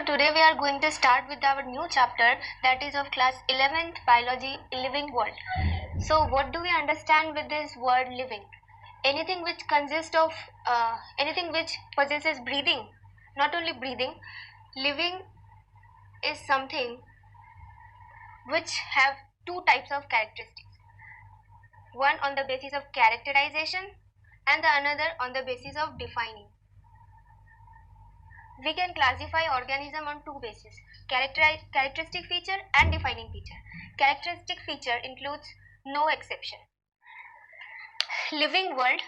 today we are going to start with our new chapter, that is of class 11th biology, living world. So what do we understand with this word living? Anything which consists of anything which possesses breathing. Not only breathing, living is something which have two types of characteristics. One on the basis of characterization and the another on the basis of defining. We can classify organism on two bases, characteristic feature and defining feature. Characteristic feature includes no exception. Living world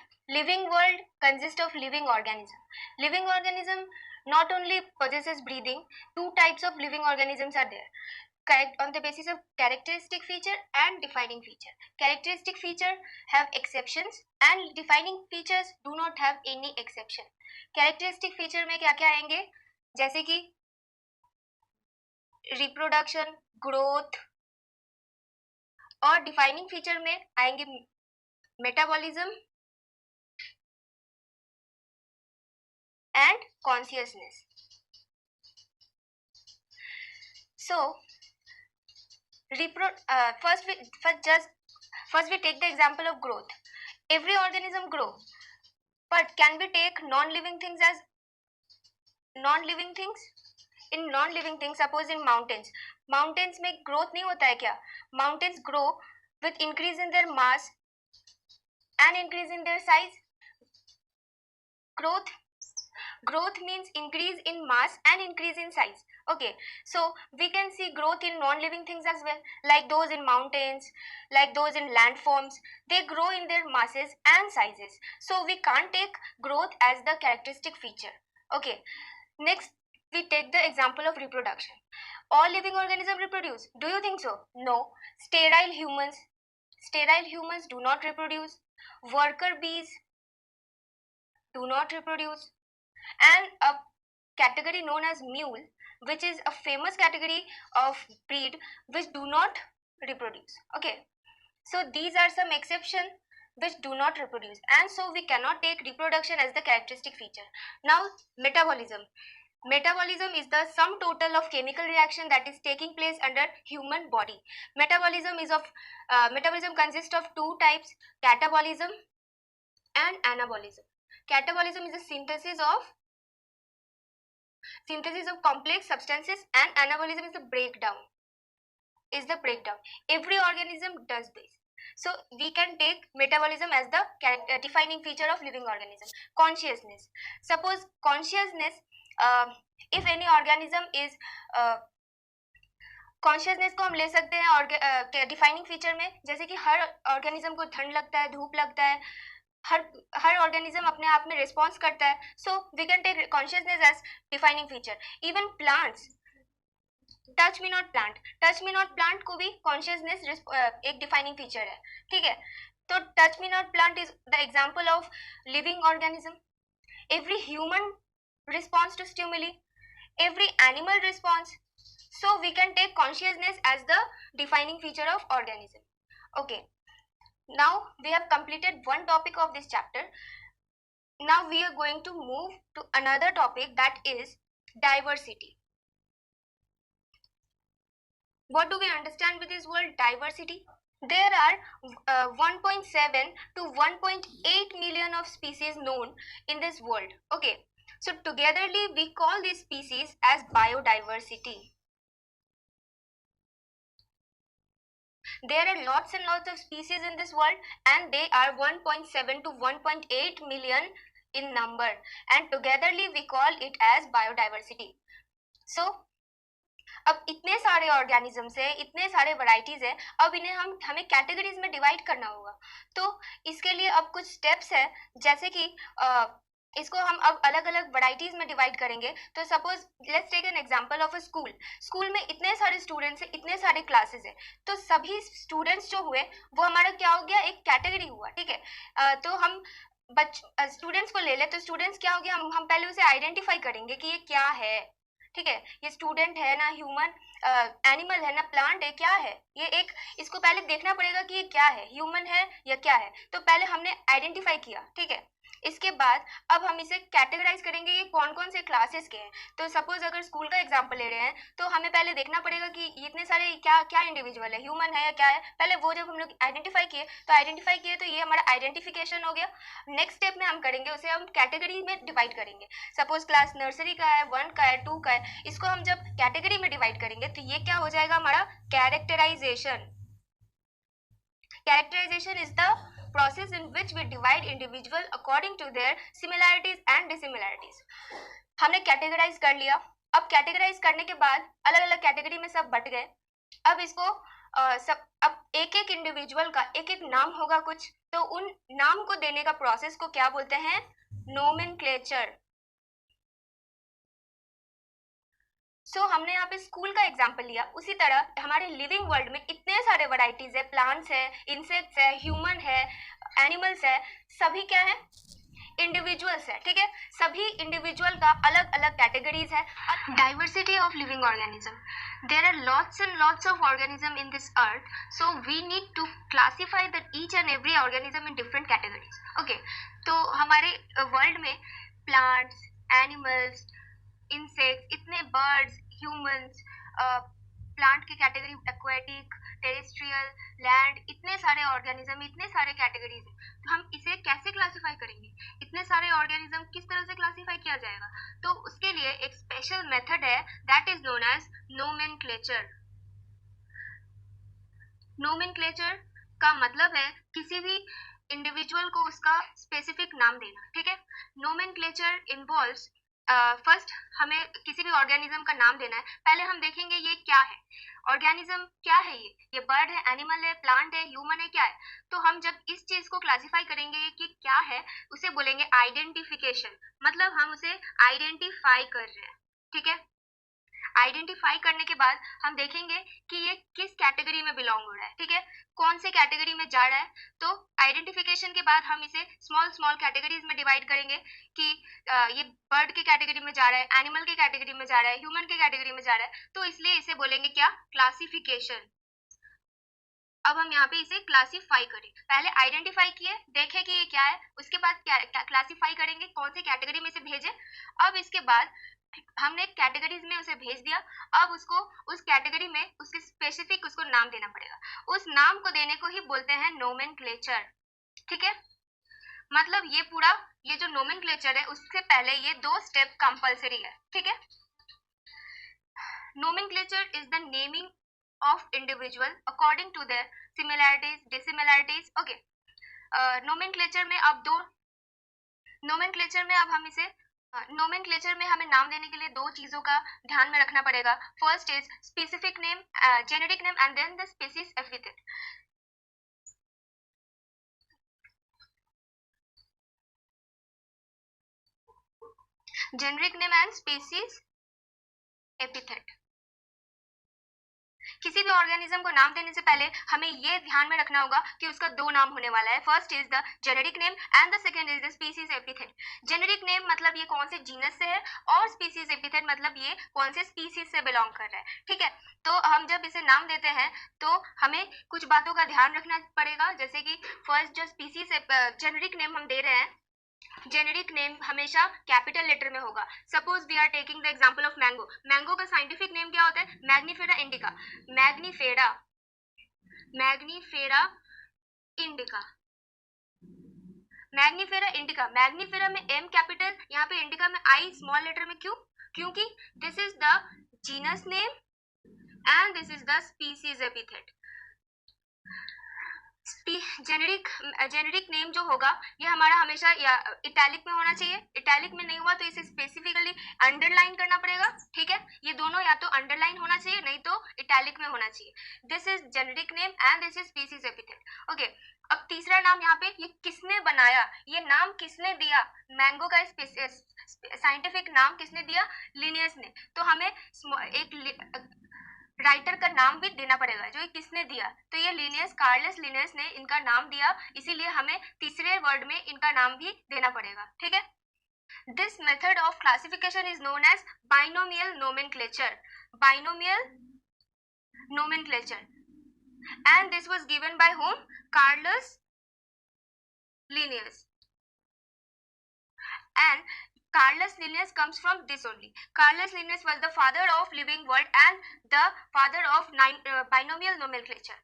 consists of living organism. Living organism not only possesses breathing, two types of living organisms are there. On the basis of characteristic feature and defining feature. Characteristic feature have exceptions and defining features do not have any exception. Characteristic feature में क्या क्या आएंगे, जैसे कि reproduction, growth, और defining feature में आएंगे metabolism and consciousness. So first we take the example of growth. Every organism grow, but can we take non-living things as non-living things? In non-living things, suppose in mountains में growth नहीं होता है क्या? Mountains grow with increase in their mass and increase in their size. Growth means increase in mass and increase in size. Okay, so we can see growth in non-living things as well, like those in mountains, like those in landforms. They grow in their masses and sizes. So we can't take growth as the characteristic feature. Okay, next we take the example of reproduction. All living organisms reproduce. Do you think so? No. Sterile humans do not reproduce. Worker bees do not reproduce. And a category known as mule, which is a famous category of breed which do not reproduce. Okay, so these are some exceptions which do not reproduce, and so we cannot take reproduction as the characteristic feature. Now metabolism is the sum total of chemical reaction that is taking place under human body. Metabolism consists of two types, catabolism and anabolism. Catabolism is the synthesis of complex substances, and anabolism is the breakdown. Every organism does this. So we can take metabolism as the defining feature of living organism. Consciousness. Suppose consciousness, if any organism is consciousness को हम ले सकते हैं और defining feature में, जैसे कि हर organism को ठंड लगता है, धूप लगता है, हर ऑर्गेनिज्म अपने आप में रिस्पॉन्स करता है. So we can take consciousness as defining feature. Even plants, touch me not plant को भी कॉन्शियसनेस एक डिफाइनिंग फीचर है. ठीक है, तो touch me not plant is the example of living organism. Every human response to stimuli, every animal response. So we can take consciousness as the defining feature of organism. Okay, now we have completed one topic of this chapter. Now we are going to move to another topic, that is diversity. What do we understand with this word diversity? There are 1.7 to 1.8 million of species known in this world. Okay, so togetherly we call these species as biodiversity. There are lots and lots of species in this world, and they are 1.7 to 1.8 million in number, and togetherly we call it as biodiversity. So अब इतने सारे organisms है, इतने सारे varieties है, अब इन्हें हमें कैटेगरीज में डिवाइड करना होगा. तो इसके लिए अब कुछ स्टेप्स है, जैसे कि इसको हम अब अलग अलग वैरायटीज में डिवाइड करेंगे. तो suppose let's take an example of a school में इतने सारे स्टूडेंट्स हैं, इतने सारे क्लासेस हैं, तो सभी स्टूडेंट्स जो हुए वो हमारा क्या हो गया, एक कैटेगरी हुआ. ठीक है, तो हम स्टूडेंट्स को ले ले, तो स्टूडेंट्स क्या हो गया, हम पहले उसे आइडेंटिफाई करेंगे कि ये क्या है. ठीक है, ये स्टूडेंट है ना, ह्यूमन एनिमल है ना, प्लांट है, क्या है ये, एक इसको पहले देखना पड़ेगा कि ये क्या है, ह्यूमन है या क्या है. तो पहले हमने आइडेंटिफाई किया. ठीक है, इसके बाद अब हम इसे कैटेगराइज करेंगे ये कौन कौन से क्लासेस के हैं। तो सपोज अगर स्कूल का एग्जांपल ले रहे हैं तो हमें पहले देखना पड़ेगा कि इतने सारे क्या क्या इंडिविजुअल है, ह्यूमन है या क्या है। पहले वो जब हम लोग आइडेंटिफाई किए तो ये हमारा आइडेंटिफिकेशन हो गया। नेक्स्ट स्टेप में हम करेंगे उसे हम कैटेगरी में डिवाइड करेंगे। सपोज क्लास नर्सरी का है, 1 का है, 2 का है, इसको हम जब कैटेगरी में डिवाइड करेंगे तो ये क्या हो जाएगा हमारा characterisation. Characterization is the process in which we divide individual according to their similarities and dissimilarities. हमने कैटेगराइज कर लिया। अब कैटेगराइज करने के बाद अलग अलग कैटेगरी में सब बट गए। अब इसको सब अब एक एक इंडिविजुअल का एक एक नाम होगा कुछ, तो उन नाम को देने का प्रोसेस को क्या बोलते हैं, नोमेनक्लेचर। हमने यहाँ पे स्कूल का एग्जाम्पल लिया, उसी तरह हमारे लिविंग वर्ल्ड में इतने सारे वैरायटीज है, प्लांट्स है, इंसेक्ट्स है, ह्यूमन है, एनिमल्स है, सभी क्या है, इंडिविजुअल्स है। ठीक है, सभी इंडिविजुअल का अलग अलग कैटेगरीज है। Diversity of living organism, there are lots and lots of organism in this earth, so we need to classify that each and every organism in different categories. Okay, तो हमारे वर्ल्ड में plants, animals, insects, इतने birds, humans, plant की category aquatic, terrestrial, land, इतने सारे organism, इतने सारे categories हैं। तो हम इसे कैसे क्लासिफाई करेंगे, इतने सारे ऑर्गेनिज्म किस तरह से क्लासिफाई किया जाएगा? तो उसके लिए एक स्पेशल मेथड है, that is known as nomenclature. Nomenclature का मतलब है किसी भी इंडिविजुअल को उसका स्पेसिफिक नाम देना। ठीक है, नोमेनक्लेचर इन्वॉल्व्स फर्स्ट हमें किसी भी ऑर्गेनिज्म का नाम देना है। पहले हम देखेंगे ये क्या है, ऑर्गेनिज्म क्या है, ये बर्ड है, एनिमल है, प्लांट है, ह्यूमन है, क्या है। तो हम जब इस चीज को क्लासिफाई करेंगे कि क्या है, उसे बोलेंगे आइडेंटिफिकेशन, मतलब हम उसे आइडेंटिफाई कर रहे हैं। ठीक है, आइडेंटिफाई करने के बाद हम देखेंगे कि ये किस कैटेगरी में बिलोंग हो रहा है। ठीक है, कौन से कैटेगरी में जा रहा है। तो आइडेंटिफिकेशन के बाद हम इसे स्मॉल स्मॉल कैटेगरीज में डिवाइड करेंगे कि ये बर्ड की कैटेगरी में जा रहा है, एनिमल की कैटेगरी में जा रहा है, ह्यूमन की कैटेगरी में जा रहा है, तो इसलिए इसे बोलेंगे क्या, क्लासिफिकेशन। अब हम यहाँ पे इसे क्लासिफाई करें, पहले आइडेंटिफाई किए, देखे कि ये क्या है, उसके बाद क्लासिफाई करेंगे कौन सी कैटेगरी में से भेजे। अब इसके बाद हमने कैटेगरीज में उसे भेज दिया, अब उसको उस कैटेगरी में उसके स्पेसिफिक उसको नाम देना पड़ेगा। उस नाम को देने को ही बोलते हैं नोमेनक्लेचर। ठीक है, मतलब ये पूरा ये जो नोमेनक्लेचर है उससे पहले ये 2 स्टेप कंपलसरी है। ठीक है, nomenclature is the naming of individual according to their similarities, dissimilarities. Okay, nomenclature में अब नोमेनक्लेचर में हमें नाम देने के लिए 2 चीजों का ध्यान में रखना पड़ेगा। First is specific name, generic name, and then the species epithet. Generic name and species epithet. किसी भी ऑर्गेनिज्म को नाम देने से पहले हमें ये ध्यान में रखना होगा कि उसका 2 नाम होने वाला है। First is the generic name and the second is the species epithet. Generic name मतलब ये कौन से जीनस से है, और स्पीसीज एपिथेट मतलब ये कौन से स्पीसीज से बिलोंग कर रहा है। ठीक है, तो हम जब इसे नाम देते हैं तो हमें कुछ बातों का ध्यान रखना पड़ेगा, जैसे कि फर्स्ट जो स्पीसीज जेनेरिक नेम हम दे रहे हैं, जेनेरिक नेम हमेशा कैपिटल लेटर में होगा। Suppose we are taking the example of mango. Mango का साइंटिफिक नेम क्या होता है, Mangifera indica. Mangifera Mangifera indica Mangifera indica. Mangifera में एम कैपिटल, यहाँ पे इंडिका में आई स्मॉल लेटर में। क्यों? क्योंकि this is the genus name and this is the species epithet. Generic name जो होगा ये हमारा हमेशा या इटैलिक में होना चाहिए। इटैलिक में नहीं हुआ तो इसे स्पेसिफिकली अंडरलाइन करना पड़ेगा। ठीक है, ये दोनों या तो अंडरलाइन होना चाहिए, नहीं तो इटैलिक में होना चाहिए। This is generic name and this is species epithet. Okay, अब तीसरा नाम यहाँ पे, ये किसने बनाया, ये नाम किसने दिया, मैंगो का साइंटिफिक नाम किसने दिया, लिनियस ने। तो हमें एक राइटर का नाम भी देना पड़ेगा, जो किसने दिया, तो ये लिनियस, कार्लस लिनियस ने इनका नाम दिया, इसीलिए हमें तीसरे वर्ड में इनका नाम भी देना पड़ेगा। ठीक है, this method of classification is known as binomial nomenclature. Binomial nomenclature, and this was given by whom, Carolus Linnaeus. And Carolus Linnaeus comes from this only. Carolus Linnaeus was the father of living world and the father of binomial nomenclature.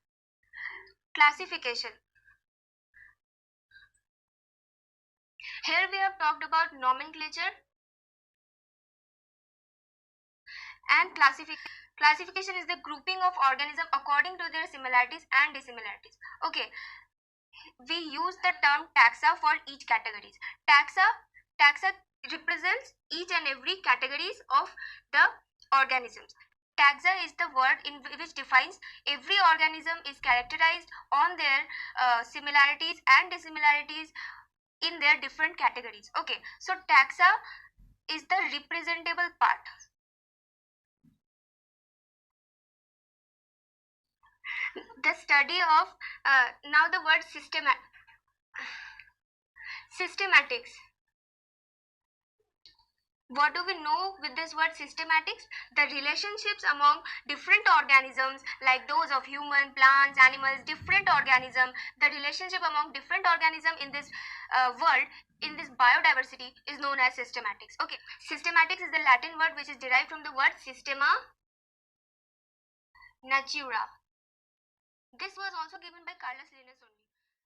Classification. Here we have talked about nomenclature and classification. Classification is the grouping of organisms according to their similarities and dissimilarities. Okay, we use the term taxa for each categories. Taxa represents each and every categories of the organisms. Taxa is the word in which defines every organism is characterized on their similarities and dissimilarities in their different categories. Okay, so taxa is the representable part. The study of now the word systematics. What do we know with this word systematics? The relationships among different organisms, like those of human, plants, animals, different organism, the relationship among different organism in this world, in this biodiversity, is known as systematics. Okay, systematics is the Latin word which is derived from the word systema natura. This was also given by Carolus Linnaeus only.